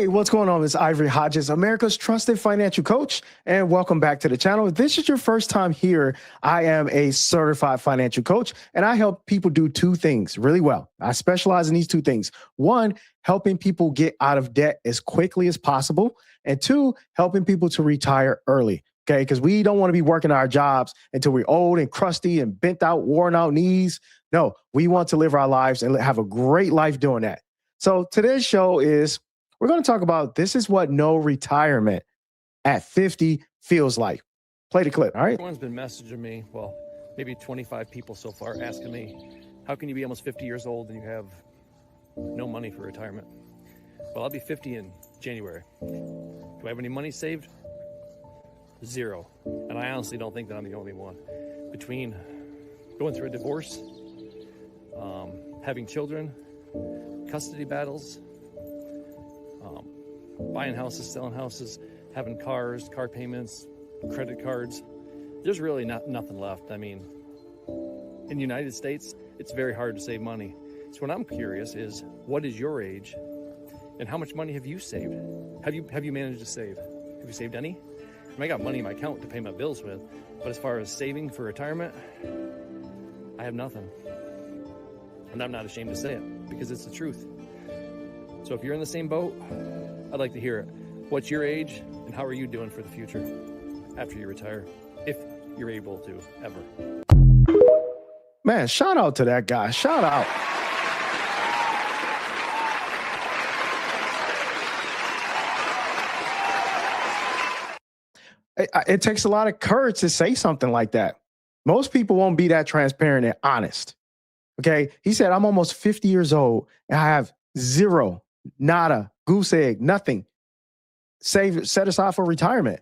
Hey, what's going on? It's Ivory Hodges, America's trusted financial coach, and welcome back to the channel. If this is your first time here, I am a certified financial coach, and I help people do two things really well. I specialize in these two things. One, helping people get out of debt as quickly as possible, and two, helping people to retire early. Okay, because we don't want to be working our jobs until we're old and crusty and bent out, worn out knees. No, we want to live our lives and have a great life doing that. So today's show is we're going to talk about this is what no retirement at 50 feels like. Play the clip, all right? Everyone's been messaging me, well, maybe 25 people so far, asking me, how can you be almost 50 years old and you have no money for retirement? Well, I'll be 50 in January. Do I have any money saved? Zero. And I honestly don't think that I'm the only one. Between going through a divorce, having children, custody battles, buying houses, selling houses, having cars, car payments, credit cards, there's really nothing left. I mean, in the United States, it's very hard to save money. So what I'm curious is, what is your age and how much money have you saved? Have you managed to save? Have you saved any? I mean, I got money in my account to pay my bills with, but as far as saving for retirement, I have nothing. And I'm not ashamed to say it because it's the truth. So if you're in the same boat, I'd like to hear it. What's your age and how are you doing for the future after you retire, if you're able to ever? Man, shout out to that guy. Shout out. It takes a lot of courage to say something like that. Most people won't be that transparent and honest. Okay. He said, I'm almost 50 years old and I have zero, nada, goose egg, nothing set aside for retirement.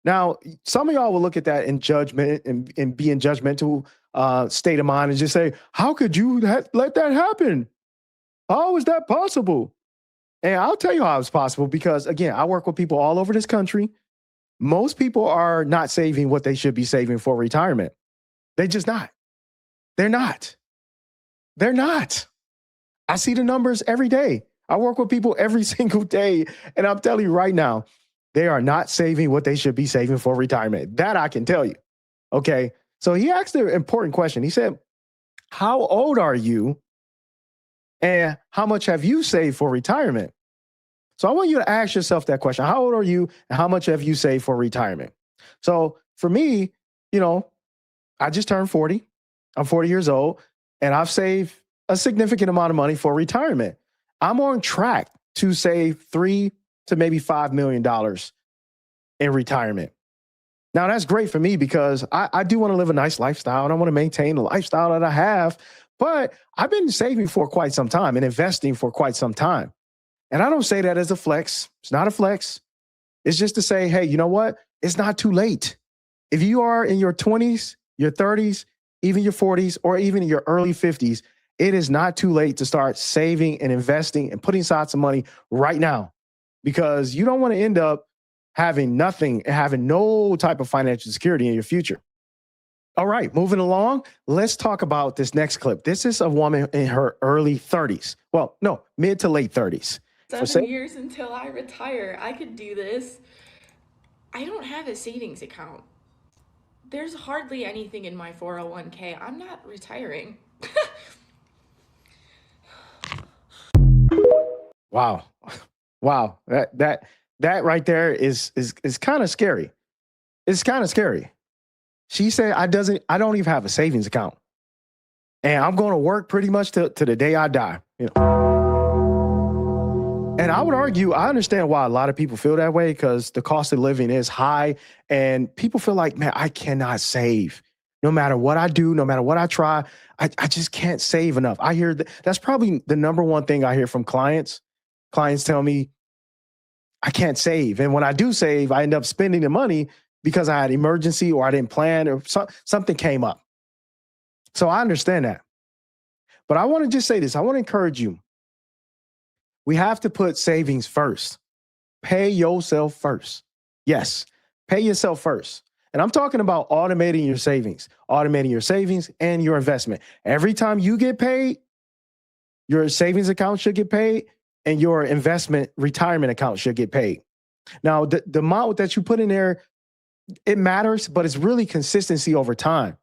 Now, some of y'all will look at that in judgment and be in judgmental state of mind and just say, how could you let that happen? How is that possible? And I'll tell you how it's possible because, again, I work with people all over this country. Most people are not saving what they should be saving for retirement. They just not. They're not. They're not. I see the numbers every day. I work with people every single day. And I'm telling you right now, they are not saving what they should be saving for retirement. That I can tell you. Okay. So he asked an important question. He said, how old are you? And how much have you saved for retirement? So I want you to ask yourself that question. How old are you and how much have you saved for retirement? So for me, I just turned 40. I'm 40 years old and I've saved a significant amount of money for retirement. I'm on track to save $3 to maybe $5 million in retirement. Now that's great for me because I do want to live a nice lifestyle and I want to maintain the lifestyle that I have, but I've been saving for quite some time and investing for quite some time. And I don't say that as a flex. It's not a flex. It's just to say, hey, you know what? It's not too late. If you are in your 20s, your 30s, even your 40s, or even in your early 50s, it is not too late to start saving and investing and putting aside some money right now because you don't want to end up having nothing and having no type of financial security in your future. All right, moving along, let's talk about this next clip. This is a woman in her early 30s. Well, no, mid to late 30s. 7 years until I retire. I could do this. I don't have a savings account. There's hardly anything in my 401k. I'm not retiring. Wow. Wow. That right there is kind of scary. It's kind of scary. She said, I don't even have a savings account. And I'm going to work pretty much to the day I die. And I would argue, I understand why a lot of people feel that way because the cost of living is high and people feel like, man, I cannot save. No matter what I do, no matter what I try, I just can't save enough. I hear that's probably the number one thing I hear from clients. Clients tell me I can't save. And when I do save, I end up spending the money because I had emergency or I didn't plan or something came up. So I understand that. But I want to just say this. I want to encourage you. We have to put savings first. Pay yourself first. Yes, pay yourself first. And I'm talking about automating your savings and your investment. Every time you get paid, your savings account should get paid. and your investment retirement account should get paid. Now, the amount that you put in there, it matters, but it's really consistency over time.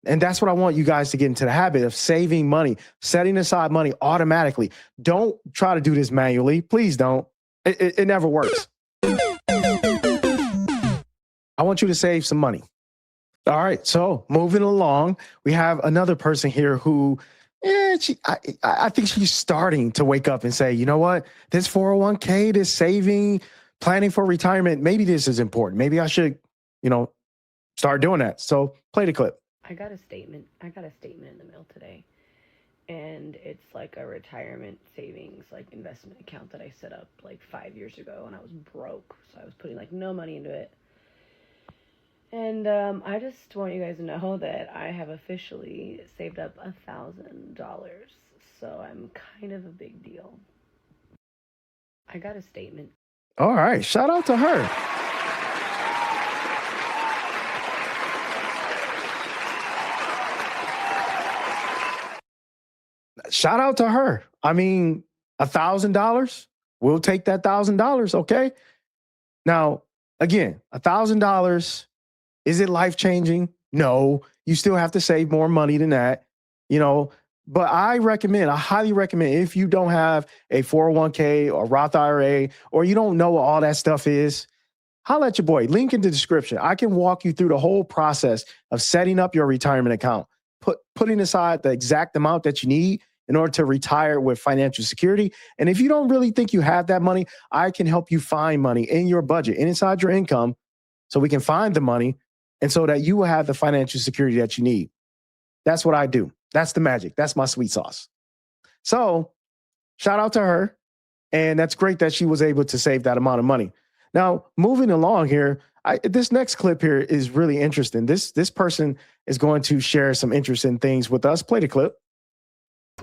And that's what I want you guys to get into the habit of saving money, setting aside money automatically. Don't try to do this manually. Please don't. It never works. I want you to save some money. All right. So moving along, we have another person here who, I think she's starting to wake up and say, you know what, this 401k, this saving, planning for retirement, maybe this is important. Maybe I should, start doing that. So play the clip. I got a statement in the mail today, and it's like a retirement savings, like investment account that I set up like 5 years ago, and I was broke. So I was putting like no money into it. And I just want you guys to know that I have officially saved up $1,000. So I'm kind of a big deal. I got a statement. All right. Shout out to her. Shout out to her. I mean, $1,000. We'll take that $1,000. Okay. Now, again, $1,000. Is it life-changing? No, you still have to save more money than that, but I highly recommend, if you don't have a 401k or Roth IRA, or you don't know what all that stuff is, holla at your boy. Link in the description. I can walk you through the whole process of setting up your retirement account, putting aside the exact amount that you need in order to retire with financial security. And if you don't really think you have that money, I can help you find money in your budget and inside your income, so we can find the money, and so that you will have the financial security that you need. That's what I do. That's the magic. That's my sweet sauce. So shout out to her. And that's great that she was able to save that amount of money. Now, moving along here, this next clip here is really interesting. This person is going to share some interesting things with us. Play the clip.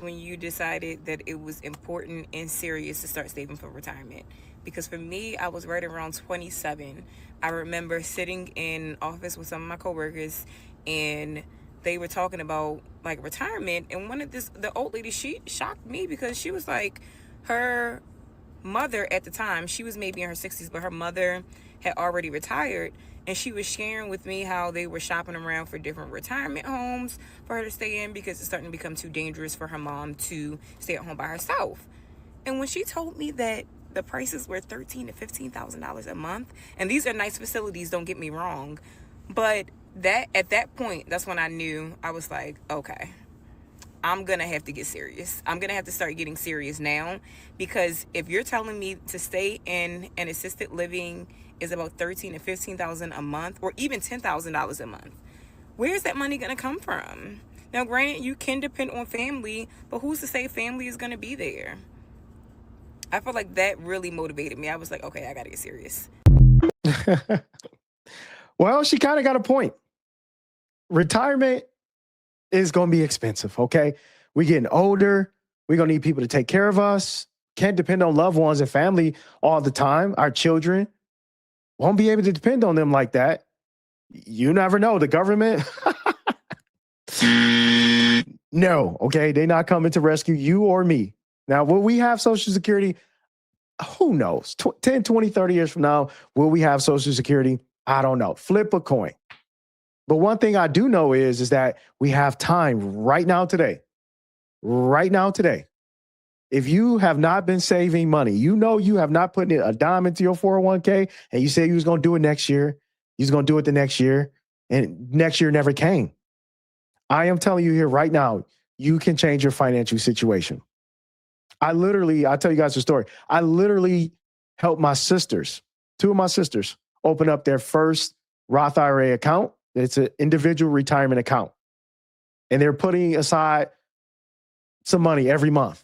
When you decided that it was important and serious to start saving for retirement? Because for me, I was right around 27. I remember sitting in office with some of my coworkers, and they were talking about like retirement. And the old lady, she shocked me because she was like, her mother at the time, she was maybe in her 60s, but her mother had already retired. And she was sharing with me how they were shopping around for different retirement homes for her to stay in, because it's starting to become too dangerous for her mom to stay at home by herself. And when she told me that the prices were $13,000 to $15,000 a month, and these are nice facilities, don't get me wrong, but at that point, that's when I knew. I was like, okay, I'm going to have to get serious. I'm going to have to start getting serious now, because if you're telling me to stay in an assisted living is about $13,000 to $15,000 a month, or even $10,000 a month, where's that money going to come from? Now, granted, you can depend on family, but who's to say family is going to be there? I feel like that really motivated me. I was like, okay, I got to get serious. Well, she kind of got a point. Retirement is going to be expensive, okay? We're getting older. We're going to need people to take care of us. Can't depend on loved ones and family all the time. Our children won't be able to depend on them like that. You never know. The government, no, okay? They're not coming to rescue you or me. Now, will we have Social Security? Who knows? 10, 20, 30 years from now, will we have Social Security? I don't know. Flip a coin. But one thing I do know is that we have time right now today. Right now today. If you have not been saving money, you have not put in a dime into your 401k, and you said you was going to do it next year. You was going to do it the next year, and next year never came. I am telling you here right now, you can change your financial situation. I'll tell you guys a story. I literally helped my sisters, two of my sisters, open up their first Roth IRA account. It's an individual retirement account. And they're putting aside some money every month.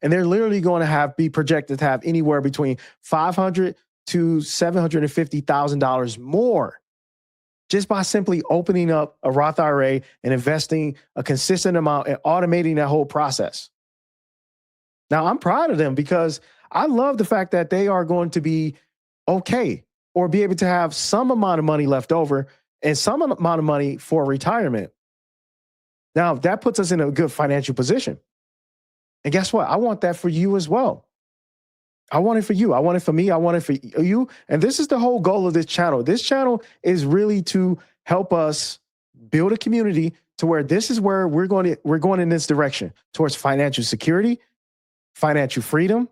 And they're literally going to be projected to have anywhere between $500,000 to $750,000 more just by simply opening up a Roth IRA and investing a consistent amount and automating that whole process. Now, I'm proud of them because I love the fact that they are going to be okay or be able to have some amount of money left over and some amount of money for retirement. Now, that puts us in a good financial position. And guess what? I want that for you as well. I want it for you. I want it for me. I want it for you. And this is the whole goal of this channel. This channel is really to help us build a community to where this is where we're going in this direction towards financial security, financial freedom,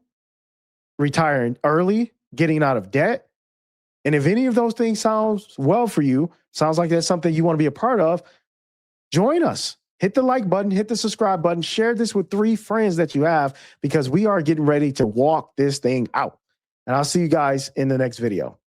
retiring early, getting out of debt. And if any of those things sounds well for you, sounds like that's something you want to be a part of, join us. Hit the like button, hit the subscribe button, share this with 3 friends that you have, because we are getting ready to walk this thing out. And I'll see you guys in the next video.